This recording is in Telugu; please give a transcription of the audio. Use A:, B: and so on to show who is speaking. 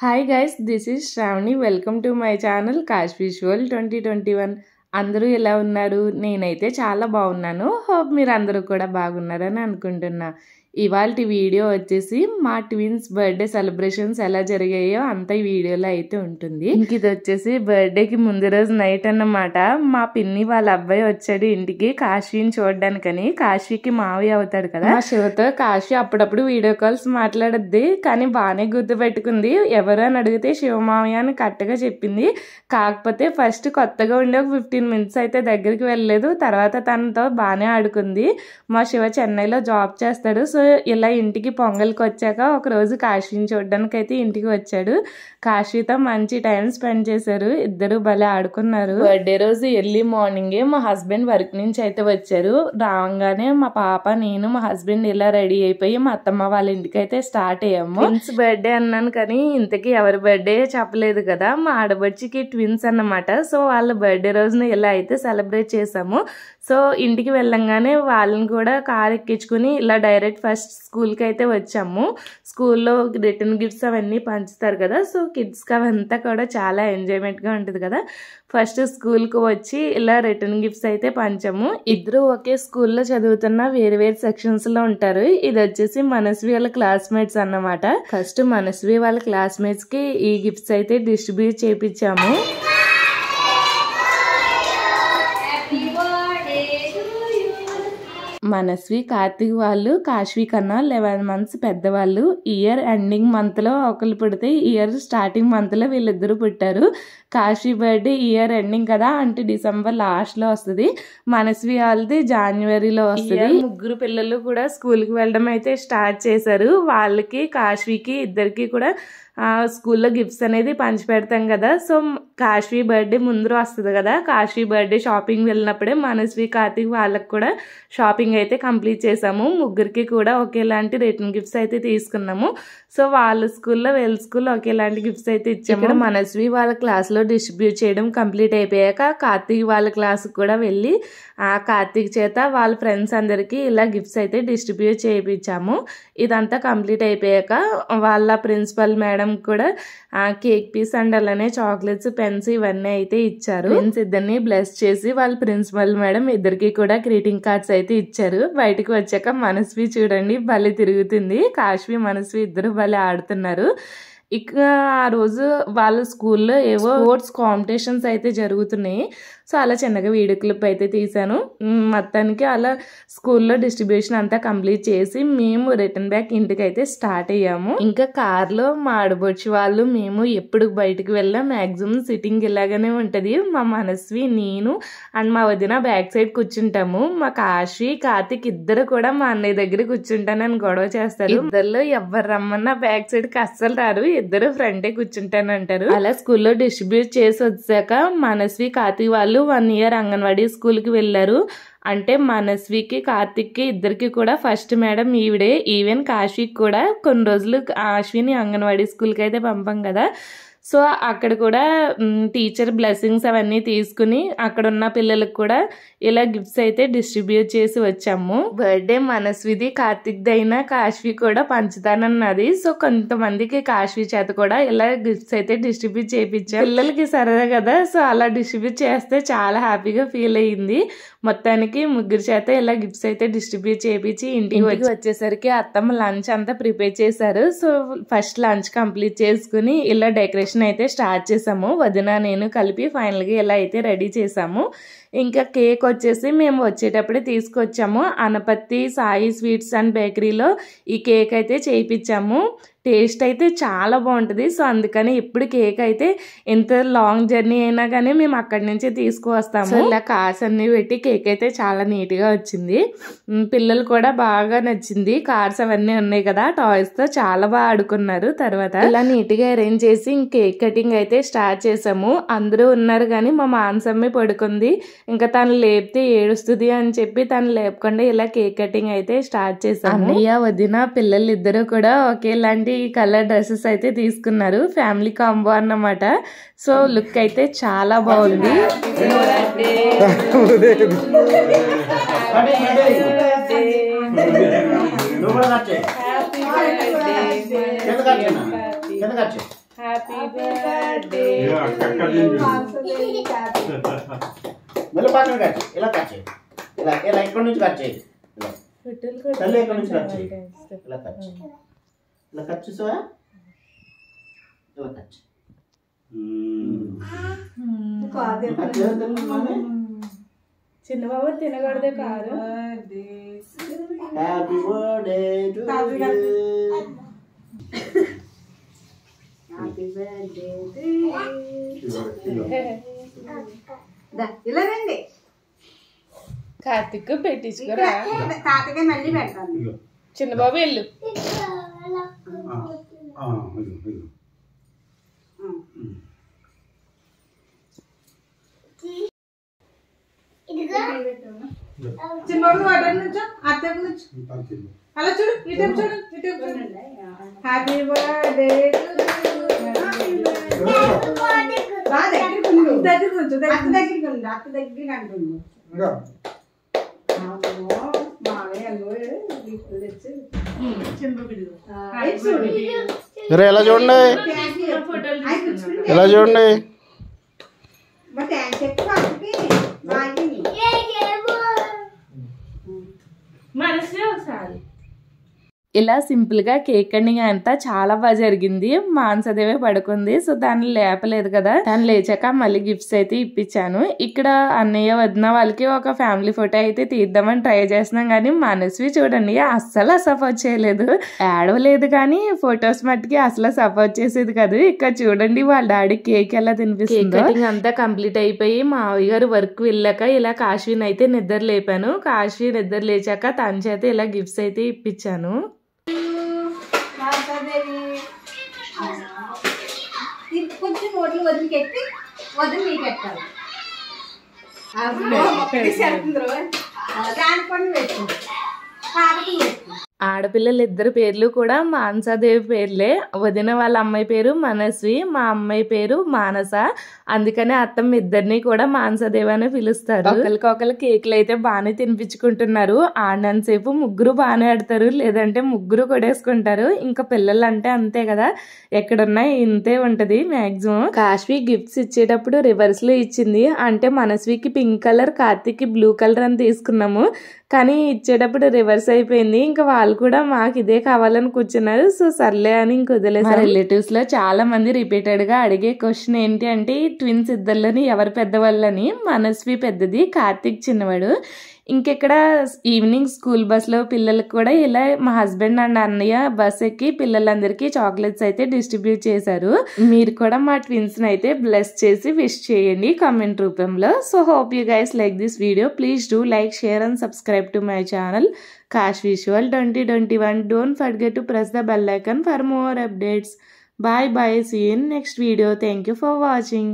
A: Hi guys, this is Shravani. Welcome to my channel cash visual 2021. అందరూ ఎలా ఉన్నారు? నేనైతే చాలా బాగున్నాను. హోప్ మీరు అందరూ కూడా బాగున్నారని అనుకుంటున్నా. ఇవాల్టి వీడియో వచ్చేసి మా ట్విన్స్ బర్త్డే సెలబ్రేషన్స్ ఎలా జరిగాయో అంత ఈ వీడియోలో అయితే ఉంటుంది. ఇంక ఇది వచ్చేసి బర్త్డేకి ముందు రోజు నైట్ అన్నమాట. మా పిన్ని వాళ్ళ అబ్బాయి వచ్చాడు ఇంటికి కాశీని చూడడానికని. కాశీకి మావి అవుతాడు కదా. మా శివతో కాశీ అప్పుడప్పుడు వీడియో కాల్స్ మాట్లాడద్ది, కానీ బాగానే గుర్తుపెట్టుకుంది. ఎవరు అని అడిగితే శివమావయ్య అని కరెక్ట్గా చెప్పింది. కాకపోతే ఫస్ట్ కొత్తగా ఉండే ఒక 15 minutes అయితే దగ్గరికి వెళ్ళలేదు. తర్వాత తనతో బాగానే ఆడుకుంది. మా శివ చెన్నైలో జాబ్ చేస్తాడు. సో ఇలా ఇంటికి పొంగల్కి వచ్చాక ఒక రోజు కాశీని చూడడానికి అయితే ఇంటికి వచ్చాడు. కాశీతో మంచి టైం స్పెండ్ చేశారు. ఇద్దరు భలే ఆడుకున్నారు. బర్త్డే రోజు ఎర్లీ మార్నింగే మా హస్బెండ్ వర్క్ నుంచి అయితే వచ్చారు. రాగానే మా పాప, నేను, మా హస్బెండ్ ఇలా రెడీ అయిపోయి మా అత్తమ్మ వాళ్ళ ఇంటికి అయితే స్టార్ట్ అయ్యాము. ట్విన్స్ బర్త్డే అన్నాను కానీ ఇంతకీ ఎవరి బర్త్డే చెప్పలేదు కదా. మా ఆడబడిచికి ట్విన్స్ అన్నమాట. సో వాళ్ళ బర్త్డే రోజున ఇలా అయితే సెలబ్రేట్ చేసాము. సో ఇంటికి వెళ్ళంగానే వాళ్ళని కూడా కార్ ఎక్కించుకుని ఇలా డైరెక్ట్ ఫస్ట్ స్కూల్కి అయితే వచ్చాము. స్కూల్లో రిటర్న్ గిఫ్ట్స్ అవన్నీ పంచుతారు కదా. సో కిడ్స్కి అవంతా కూడా చాలా ఎంజాయ్మెంట్గా ఉంటుంది కదా. ఫస్ట్ స్కూల్కి వచ్చి ఇలా రిటర్న్ గిఫ్ట్స్ అయితే పంచాము. ఇద్దరు ఒకే స్కూల్లో చదువుతున్న వేరు వేరు సెక్షన్స్లో ఉంటారు. ఇది వచ్చేసి మనస్వి వాళ్ళ క్లాస్మేట్స్ అన్నమాట. ఫస్ట్ మనస్వి వాళ్ళ క్లాస్మేట్స్కి ఈ గిఫ్ట్స్ అయితే డిస్ట్రిబ్యూట్ చేయించాము. మనస్వి, కార్తీక్ వాళ్ళు కాశ్వి కన్నా 11 months పెద్దవాళ్ళు. ఇయర్ ఎండింగ్ మంత్లో ఒకరు పుడితే ఇయర్ స్టార్టింగ్ మంత్లో వీళ్ళిద్దరూ పుట్టారు. కాశీ బర్త్డే ఇయర్ ఎండింగ్ కదా, అంటే December లాస్ట్లో వస్తుంది. మనస్వి వాళ్ళది Januaryలో వస్తుంది. ముగ్గురు పిల్లలు కూడా స్కూల్కి వెళ్ళడం అయితే స్టార్ట్ చేశారు. వాళ్ళకి కాశ్వికి ఇద్దరికి కూడా స్కూల్లో గిఫ్ట్స్ అనేది పంచి పెడతాం కదా. సో కాశ్వి బర్త్డే ముందు వస్తుంది కదా. కాశ్వి బర్త్డే షాపింగ్ వెళ్ళినప్పుడే మనస్వి, కార్తీక్ వాళ్ళకి కూడా షాపింగ్ అయితే కంప్లీట్ చేసాము. ముగ్గురికి కూడా ఒకేలాంటి రిటర్న్ గిఫ్ట్స్ అయితే తీసుకున్నాము. సో వాళ్ళ స్కూల్లో వీళ్ళ స్కూల్లో ఒకేలాంటి గిఫ్ట్స్ అయితే ఇచ్చాము. ఇక్కడ మనస్వి వాళ్ళ క్లాస్లో డిస్ట్రిబ్యూట్ చేయడం కంప్లీట్ అయిపోయాక కార్తీక్ వాళ్ళ క్లాస్కి కూడా వెళ్ళి కార్తీక్ చేత వాళ్ళ ఫ్రెండ్స్ అందరికీ ఇలా గిఫ్ట్స్ అయితే డిస్ట్రిబ్యూట్ చేయించాము. ఇదంతా కంప్లీట్ అయిపోయాక వాళ్ళ ప్రిన్సిపల్ మేడం కూడా కేక్ పీస్ అండ్ అలానే చాక్లెట్స్, పెన్స్ ఇవన్నీ అయితే ఇచ్చారు. ఫ్రెండ్స్ ఇద్దరిని బ్లెస్ చేసి వాళ్ళ ప్రిన్సిపల్ మేడం ఇద్దరికి కూడా గ్రీటింగ్ కార్డ్స్ అయితే ఇచ్చారు. బయటకు వచ్చాక మనస్వి చూడండి భలే తిరుగుతుంది. కాశ్వి, మనస్వి ఇద్దరు భలే ఆడుతున్నారు. ఇక ఆ రోజు వాళ్ళ స్కూల్లో ఏవో స్పోర్ట్స్ కాంపిటీషన్స్ అయితే జరుగుతున్నాయి. సో అలా చిన్నగా వీడియో క్లిప్ అయితే తీసాను. మొత్తానికి అలా స్కూల్లో డిస్ట్రిబ్యూషన్ అంతా కంప్లీట్ చేసి మేము రిటర్న్ బ్యాక్ ఇంటికి అయితే స్టార్ట్ అయ్యాము. ఇంకా కార్లో మా ఆడబొచ్చి వాళ్ళు మేము ఎప్పుడు బయటకు వెళ్ళా మ్యాక్సిమం సిట్టింగ్ ఇలాగానే ఉంటది. మా మనస్వి, నేను అండ్ మా వదిన బ్యాక్ సైడ్ కూర్చుంటాము. మా కాశీ, కార్తీక్ ఇద్దరు కూడా మా అన్నయ్య దగ్గర కూర్చుంటానని గొడవ చేస్తారు. ఇద్దరులో ఎవరు రమ్మన్నా బ్యాక్ సైడ్ కి అస్సలు రారు. ఇద్దరు ఫ్రంటే కూర్చుంటానంటారు. అలా స్కూల్లో డిస్ట్రిబ్యూట్ చేసి వచ్చాక మనస్వి, కార్తీక్ వాళ్ళు 1 year అంగన్వాడీ స్కూల్కి వెళ్ళారు. అంటే మనస్వికి, కార్తిక్కి ఇద్దరికి కూడా ఫస్ట్ మేడం ఈవిడే. ఈవెన్ కాశీకి కూడా కొన్ని రోజులు అశ్విని అంగన్వాడీ స్కూల్కి అయితే పంపాం కదా. సో అక్కడ కూడా టీచర్ బ్లెస్సింగ్స్ అవన్నీ తీసుకుని అక్కడ ఉన్న పిల్లలకు కూడా ఇలా గిఫ్ట్స్ అయితే డిస్ట్రిబ్యూట్ చేసి వచ్చాము. బర్త్డే మనస్విది, కార్తిక్ అయినా కాశ్వి కూడా పంచుతానన్నది. సో కొంతమందికి కాశ్వి చేత కూడా ఇలా గిఫ్ట్స్ అయితే డిస్ట్రిబ్యూట్ చేయించాం. పిల్లలకి సరదా కదా. సో అలా డిస్ట్రిబ్యూట్ చేస్తే చాలా హ్యాపీగా ఫీల్ అయ్యింది. మొత్తానికి ముగ్గురు చేత ఇలా గిఫ్ట్స్ అయితే డిస్ట్రిబ్యూట్ చేయించి ఇంటికి వచ్చేసరికి అత్తమ్మ లంచ్ అంతా ప్రిపేర్ చేశారు. సో ఫస్ట్ లంచ్ కంప్లీట్ చేసుకుని ఇలా డెకరేషన్ అయితే స్టార్ట్ చేసాము. వదిన, నేను కలిపి ఫైనల్గా ఇలా అయితే రెడీ చేసాము. ఇంకా కేక్ వచ్చేసి మేము వచ్చేటప్పుడే తీసుకొచ్చాము. అనపత్తి సాయి స్వీట్స్ అండ్ బేకరీలో ఈ కేక్ అయితే చేయించాము. టేస్ట్ అయితే చాలా బాగుంటుంది. సో అందుకని ఎప్పుడు కేక్ అయితే ఎంత లాంగ్ జర్నీ అయినా కానీ మేము అక్కడి నుంచే తీసుకువస్తాము. ఇలా కార్స్ అన్ని పెట్టి కేక్ అయితే చాలా నీట్గా వచ్చింది. పిల్లలు కూడా బాగా నచ్చింది. కార్స్ అవన్నీ ఉన్నాయి కదా, టాయ్స్తో చాలా బాగా ఆడుకున్నారు. తర్వాత ఇలా నీట్గా అరేంజ్ చేసి కేక్ కటింగ్ అయితే స్టార్ట్ చేసాము. అందరూ ఉన్నారు కానీ మా మానసమ్మే పడుకుంది. ఇంకా తను లేపితే ఏడుస్తుంది అని చెప్పి తను లేపకుండా ఇలా కేక్ కటింగ్ అయితే స్టార్ట్ చేసాము. అన్నయ్య, వదిన, పిల్లలు ఇద్దరు కూడా ఒకేలాంటి కలర్ డ్రెస్సెస్ అయితే తీసుకున్నారు. ఫ్యామిలీ కాంబో అన్నమాట. సో లుక్ అయితే చాలా బాగుంది. హ్యాపీ బర్త్డే
B: మళ్ళీ పక్కన కట్ ఇలా కట్ చేయి ఇలా ఇలా ఇక్కడ నుంచి కట్ చేయి తల్లి ఇక్కడ నుంచి కట్ చేయి ఇలా కట్ చేయి ఇలా కట్ చేసావా ఇలా కట్ చేయి
A: చిన్న బాబు తినకూడదే కాదు
B: హ్యాపీ బర్త్డే టు
C: ఇలా రండి
A: కార్తిక్ పెట్టించుకోరా
C: తాతగా మళ్ళీ పెడతాను
A: చిన్న బాబు వెళ్ళు
C: చిన్నబాబు వాటర్ నుంచో అత్తకు నుంచి అలా చూడు ఇటు చూడు ఇటు చూడండి హ్యాపీ బర్త్డే
B: ఎలా చూడండి ఎలా చూడండి
A: మనసు ఒకసారి ఇలా సింపుల్ గా కేక్ కటింగ్ అంతా చాలా బాగా జరిగింది. మానసదేవే పడుకుంది, సో దాన్ని లేపలేదు కదా. దాన్ని లేచాక మళ్ళీ గిఫ్ట్స్ అయితే ఇప్పించాను. ఇక్కడ అన్నయ్య వదిన వాళ్ళకి ఒక ఫ్యామిలీ ఫోటో అయితే తీద్దామని ట్రై చేస్తున్నాం, కానీ మనస్వి చూడండి అస్సలు సపోర్ట్ చేయలేదు. ఏడవలేదు కానీ ఫొటోస్ మట్టుకి అసలు సపోర్ట్ చేసేది కాదు. ఇక్కడ చూడండి వాళ్ళ డాడీ కేక్ ఎలా తినిపిస్తుంది. కేక్ కటింగ్ అంతా కంప్లీట్ అయిపోయి మావయ్య గారు వర్క్ వెళ్ళాక ఇలా కాశ్వీని అయితే నిద్ర లేపాను. కాశ్వీ నిద్ర లేచాక తన చేత ఇలా గిఫ్ట్స్ అయితే ఇప్పించాను.
C: కొంచెం నోట్లు వదిలికెట్టి వదిలి మీకు ఎట్టాలి దాని పని పెట్టు
A: ఆడపిల్లలు ఇద్దరు పేర్లు కూడా మానసాదేవి పేర్లే. వదిన వాళ్ళ అమ్మాయి పేరు మనస్వి, మా అమ్మాయి పేరు మానస. అందుకనే అత్తమ్మ ఇద్దరిని కూడా మానసాదేవి అని పిలుస్తారు. ఒకరికొకరు కేకులు అయితే బాగానే తినిపించుకుంటున్నారు. ఆడినంతసేపు ముగ్గురు బాగానే ఆడతారు, లేదంటే ముగ్గురు కొడేసుకుంటారు. ఇంకా పిల్లలు అంటే అంతే కదా, ఎక్కడున్నా ఇంతే ఉంటది మాక్సిమం. కాశ్వీ గిఫ్ట్స్ ఇచ్చేటప్పుడు రివర్స్ లో ఇచ్చింది. అంటే మనస్వికి పింక్ కలర్, కార్తీక్ కి బ్లూ కలర్ అని తీసుకున్నాము, కానీ ఇచ్చేటప్పుడు రివర్స్ అయిపోయింది. ఇంకా వాళ్ళు కూడా మాకు ఇదే కావాలని కూర్చున్నారు. సో సర్లే అని ఇంక వదిలేసాం. మా రిలేటివ్స్ లో చాలా మంది రిపీటెడ్ గా అడిగే క్వశ్చన్ ఏంటి అంటే ట్విన్స్ ఇద్దరులోని ఎవరు పెద్దవాళ్ళని. మనస్వి పెద్దది, కార్తీక్ చిన్నవాడు. ఇంకెక్కడ ఈవినింగ్ స్కూల్ బస్ లో పిల్లలకు కూడా ఇలా మా హస్బెండ్ అండ్ అన్నయ్య బస్ ఎక్కి పిల్లలందరికీ చాక్లెట్స్ అయితే డిస్ట్రిబ్యూట్ చేశారు. మీరు కూడా మా ట్విన్స్ అయితే బ్లెస్ చేసి విష్ చేయండి కామెంట్ రూపంలో. So hope you guys like this video. Please do like, share and subscribe to my channel Cash Visual 2021. Don't forget to press the bell icon for more updates. Bye bye. See you in next video. Thank you for watching.